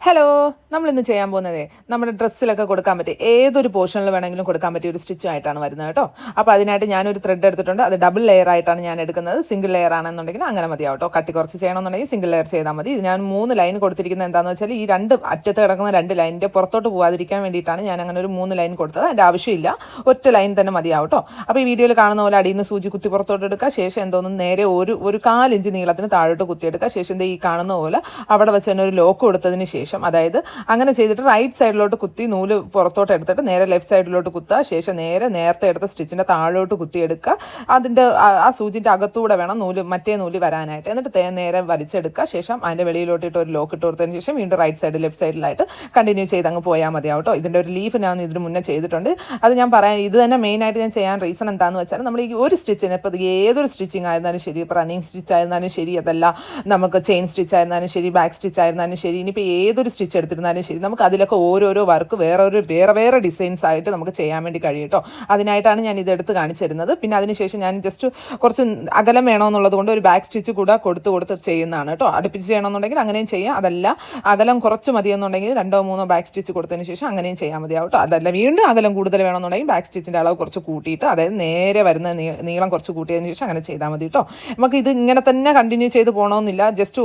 Hello, നമ്മളിന്ന് ചെയ്യാൻ പോകുന്നത് നമ്മുടെ ഡ്രസ്സിലൊക്കെ കൊടുക്കാൻ പറ്റിയ ഏതൊരു പോർഷനിൽ വേണമെങ്കിലും കൊടുക്കാൻ പറ്റിയ ഒരു സ്റ്റിച്ചുമായിട്ടാണ് വരുന്നത് കേട്ടോ. അപ്പോൾ അതിനായിട്ട് ഞാനൊരു ത്രെഡ് എടുത്തിട്ടുണ്ട്. അത് ഡബിൾ ലെയർ ആയിട്ടാണ് ഞാൻ എടുക്കുന്നത്. സിംഗിൾ ലെയർ ആണെന്നുണ്ടെങ്കിൽ അങ്ങനെ മതിയാവും കേട്ടോ. കട്ടി കുറച്ച് ചെയ്യണമെന്നുണ്ടെങ്കിൽ സിംഗിൾ ലെയർ ചെയ്താൽ മതി. ഇത് ഞാൻ 3 ലൈൻ കൊടുത്തിരിക്കുന്നത് എന്താണെന്ന് വെച്ചാൽ ഈ രണ്ട് അറ്റത്ത് കിടക്കുന്ന 2 ലൈനിൻ്റെ പുറത്തോട്ട് പോകാതിരിക്കാൻ വേണ്ടിയിട്ടാണ് ഞാൻ അങ്ങനെ ഒരു 3 ലൈൻ കൊടുത്തത്. അതിൻ്റെ ആവശ്യമില്ല, ഒറ്റ ലൈൻ തന്നെ മതിയാവും കേട്ടോ. അപ്പോൾ ഈ വീഡിയോയിൽ കാണുന്ന പോലെ അടിയിൽ നിന്ന് സൂചി കുത്തി പുറത്തോട്ട് എടുക്കുക. ശേഷം എന്തോന്നും നേരെ ഒരു 4 ഇഞ്ച് നീളത്തിന് താഴോട്ട് കുത്തിയെടുക്കുക. ശേഷം ഈ കാണുന്ന പോലെ അവിടെ വെച്ച് തന്നെ ഒരു ലോക്ക് കൊടുത്തതിന് ശേഷം, അതായത് അങ്ങനെ ചെയ്തിട്ട് റൈറ്റ് സൈഡിലോട്ട് കുത്തി നൂല് പുറത്തോട്ട് എടുത്തിട്ട് നേരെ ലെഫ്റ്റ് സൈഡിലോട്ട് കുത്തുക. ശേഷം നേരത്തെ എടുത്ത സ്റ്റിച്ചിൻ്റെ താഴോട്ട് കുത്തിയെടുക്കുക. അതിൻ്റെ ആ സൂചിൻ്റെ അകത്തൂടെ വേണം മറ്റേ നൂല് വരാനായിട്ട്. എന്നിട്ട് നേരെ വലിച്ചെടുക്കുക. ശേഷം അതിൻ്റെ വെളിയിലോട്ടിട്ട് ഒരു ലോക്ക് ഇട്ട് കൊടുത്തതിന് ശേഷം വീണ്ടും റൈറ്റ് സൈഡ് ലെഫ്റ്റ് സൈഡിലായിട്ട് കണ്ടിന്യൂ ചെയ്ത് അങ്ങ് പോയാൽ മതിയാവും കേട്ടോ. ഇതിൻ്റെ ഒരു ലീഫ് ഞാൻ ഇതിന് മുന്നേ ചെയ്തിട്ടുണ്ട്. അത് ഞാൻ പറയാൻ ഇത് തന്നെ മെയിനായിട്ട് ഞാൻ ചെയ്യാൻ റീസൺ എന്താണെന്ന് വെച്ചാൽ, നമ്മൾ ഈ ഒരു സ്റ്റിച്ചിന് ഇപ്പോൾ ഏതൊരു സ്റ്റിച്ചിങ് ആയിരുന്നാലും ശരി, ഇപ്പോൾ റണ്ണിങ് സ്റ്റിച്ച് ആയിരുന്നാലും ശരി, അതല്ല നമുക്ക് ചെയിൻ സ്റ്റിച്ച് ആയിരുന്നാലും ശരി, ബാക്ക് സ്റ്റിച്ച് ആയിരുന്നാലും ശരി, ഇനിയിപ്പോൾ ഏതൊരു സ്റ്റിച്ച് എടുത്തിരുന്നാലും ശരി, നമുക്ക് അതിലൊക്കെ ഓരോരോ വർക്ക് വേറെ ഡിസൈൻസ് ആയിട്ട് നമുക്ക് ചെയ്യാൻ വേണ്ടി കഴിയും കേട്ടോ. അതിനായിട്ടാണ് ഞാൻ ഇതെടുത്ത് കാണിച്ചു തരുന്നത്. പിന്നെ അതിനുശേഷം ഞാൻ ജസ്റ്റ് കുറച്ച് അകലം വേണമെന്നുള്ളത് കൊണ്ട് ഒരു ബാക്ക് സ്റ്റിച്ച് കൂടെ കൊടുത്ത് ചെയ്യുന്നതാണ് കേട്ടോ. അടുപ്പിച്ച് ചെയ്യണമെന്നുണ്ടെങ്കിൽ അങ്ങനെയും ചെയ്യാം. അതല്ല അകലം കുറച്ച് മതിയെന്നുണ്ടെങ്കിൽ 2 3 ബാക്ക് സ്റ്റിച്ച് കൊടുത്തതിന് ശേഷം അങ്ങനെയും ചെയ്യാൻ മതിയാവും കേട്ടോ. അതല്ല വീണ്ടും അകലം കൂടുതൽ വേണമെന്നുണ്ടെങ്കിൽ ബാക്ക് സ്റ്റിച്ചിൻ്റെ അളവ് കുറച്ച് കൂട്ടിയിട്ട്, അതായത് നേരെ വരുന്ന നീളം കുറച്ച് കൂട്ടിയതിന് ശേഷം അങ്ങനെ ചെയ്താൽ മതി കേട്ടോ. നമുക്ക് ഇത് ഇങ്ങനെ തന്നെ കണ്ടിന്യൂ ചെയ്ത് പോകണമെന്നില്ല. ജസ്റ്റ്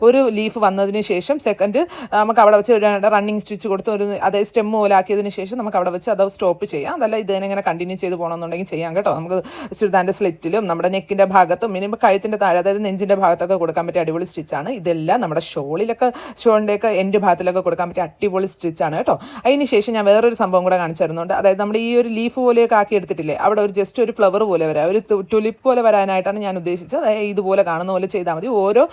ഒരു ലീഫ് വന്നതിന് ശേഷം സെക്കൻഡ് നമുക്ക് അവിടെ വെച്ച് റണ്ണിങ് സ്റ്റിച്ച് കൊടുത്ത് അതായത് സ്റ്റെം പോലെ ആക്കിയതിന് ശേഷം നമുക്ക് അവിടെ വെച്ച് അത് സ്റ്റോപ്പ് ചെയ്യാം. അതല്ല ഇതിനെ കണ്ടിന്യൂ ചെയ്ത് പോകണമെന്നുണ്ടെങ്കിൽ ചെയ്യാം കേട്ടോ. നമുക്ക് ചുരിദാറിൻ്റെ സ്ലിറ്റിലും നമ്മുടെ നെക്കിൻ്റെ ഭാഗത്തും മിനിമം കഴുത്തിൻ്റെ താഴെ, അതായത് നെഞ്ചിൻ്റെ ഭാഗത്തൊക്കെ കൊടുക്കാൻ പറ്റിയ അടിപൊളി സ്റ്റിച്ചാണ് ഇതെല്ലാം. നമ്മുടെ ഷോളിൻ്റെയൊക്കെ എൻഡ് ഭാഗത്തിലൊക്കെ കൊടുക്കാൻ പറ്റിയ അടിപൊളി സ്റ്റിച്ചാണ് കേട്ടോ. അതിന് ശേഷം ഞാൻ വേറൊരു സംഭവം കൂടെ കാണിച്ചു തരുന്നുണ്ട്. അതായത് നമ്മുടെ ഈ ഒരു ലീഫ് പോലെയൊക്കെ ആക്കി എടുത്തിട്ടില്ലേ, അവിടെ ജസ്റ്റ് ഒരു ഫ്ലവർ പോലെ വരാം, ഒരു ടുലിപ്പ് പോലെ വരാനായിട്ടാണ് ഞാൻ ഉദ്ദേശിച്ചത്. അതായത് ഇതുപോലെ കാണുന്ന പോലെ ചെയ്താൽ മതി. ഓരോ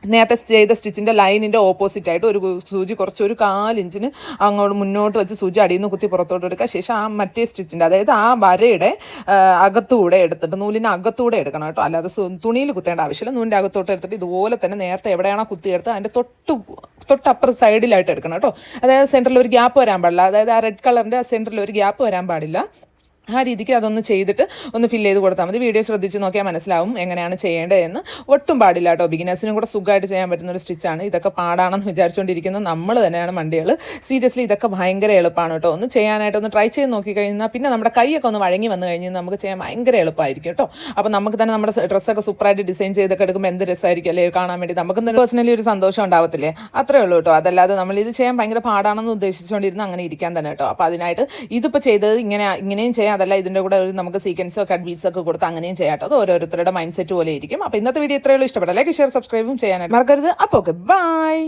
നേരത്തെ ചെയ്ത സ്റ്റിച്ചിൻ്റെ ലൈനിൻ്റെ ഓപ്പോസിറ്റ് ആയിട്ട് ഒരു സൂചി ഒരു 4 ഇഞ്ചിന് അങ്ങോട്ട് മുന്നോട്ട് വെച്ച് സൂചി അടിയിൽ നിന്ന് കുത്തി പുറത്തോട്ട് എടുക്കുക. ശേഷം ആ മറ്റേ സ്റ്റിച്ചിൻ്റെ, അതായത് ആ വരയുടെ അകത്തൂടെ എടുത്തിട്ട് നൂലിൻ്റെ അകത്തൂടെ എടുക്കണം കേട്ടോ. അല്ലാതെ തുണിയിൽ കുത്തേണ്ട ആവശ്യമില്ല. നൂലിൻ്റെ അകത്തോട്ട് എടുത്തിട്ട് ഇതുപോലെ തന്നെ നേരത്തെ എവിടെയാണോ കുത്തിയെടുത്ത് അതിൻ്റെ തൊട്ടപ്പുറ സൈഡിലായിട്ട് എടുക്കണം കേട്ടോ. അതായത് സെൻറ്ററിൽ ഒരു ഗ്യാപ്പ് വരാൻ പാടില്ല. അതായത് ആ റെഡ് കളറിൻ്റെ സെൻറ്ററിൽ ഒരു ഗ്യാപ്പ് വരാൻ പാടില്ല. ആ രീതിക്ക് അതൊന്ന് ചെയ്തിട്ട് ഒന്ന് ഫില്ല് ചെയ്ത് കൊടുത്താൽ മതി. വീഡിയോ ശ്രദ്ധിച്ച് നോക്കിയാൽ മനസ്സിലാവും എങ്ങനെയാണ് ചെയ്യേണ്ടതെന്ന്. ഒട്ടും പാടില്ല കേട്ടോ. ബിഗിനേഴ്സിനും കൂടെ സുഖമായിട്ട് ചെയ്യാൻ പറ്റുന്ന ഒരു സ്റ്റിച്ചാണ്. ഇതൊക്കെ പാടാണെന്ന് വിചാരിച്ചുകൊണ്ടിരിക്കുന്ന നമ്മൾ തന്നെയാണ് മണ്ടികൾ. സീരിയസ്ലി ഇതൊക്കെ ഭയങ്കര എളുപ്പമാണ് കേട്ടോ. ഒന്ന് ചെയ്യാനായിട്ട് ഒന്ന് ട്രൈ ചെയ്ത് നോക്കിക്കഴിഞ്ഞാൽ പിന്നെ നമ്മുടെ കൈയൊക്കെ ഒന്ന് വഴങ്ങി വന്നു കഴിഞ്ഞാൽ നമുക്ക് ചെയ്യാൻ ഭയങ്കര എളുപ്പമായിരിക്കും കേട്ടോ. അപ്പോൾ നമുക്ക് തന്നെ നമ്മുടെ ഡ്രസ്സൊക്കെ സൂപ്പറായിട്ട് ഡിസൈൻ ചെയ്തൊക്കെ എടുക്കുമ്പോൾ എന്ത് രസമായിരിക്കും അല്ലേ കാണാൻ വേണ്ടി. നമുക്ക് തന്നെ പേഴ്സണലി ഒരു സന്തോഷം ഉണ്ടാവത്തില്ലേ, അത്രേ ഉള്ളൂ കേട്ടോ. അതല്ലാതെ നമ്മൾ ഇത് ചെയ്യാൻ ഭയങ്കര പാടാണെന്ന് ഉദ്ദേശിച്ചുകൊണ്ടിരുന്ന അങ്ങനെ ഇരിക്കാൻ തന്നെ കേട്ടോ. അപ്പോൾ അതിനായിട്ട് ഇതിപ്പോൾ ചെയ്തത് ഇങ്ങനെയും ചെയ്യാം. അതല്ല ഇതിൻ്റെ കൂടെ നമുക്ക് സീക്വൻസോ കട്ട് ബീഡ്സ് ഒക്കെ കൊടുത്ത് അങ്ങനെയും ചെയ്യാട്ടോ. അത് ഓരോരുത്തരുടെ മൈൻഡ് സെറ്റ് പോലെ ഇരിക്കും. അപ്പോൾ ഇന്നത്തെ വീഡിയോ ഇത്രയുള്ളൂ. ഇഷ്ടപ്പെട്ട ലൈക്ക് ഷെയർ സബ്സ്ക്രൈബും ചെയ്യാനായിട്ട് മറക്കരുത്. അപ്പോൾ ഓക്കെ, ബൈ.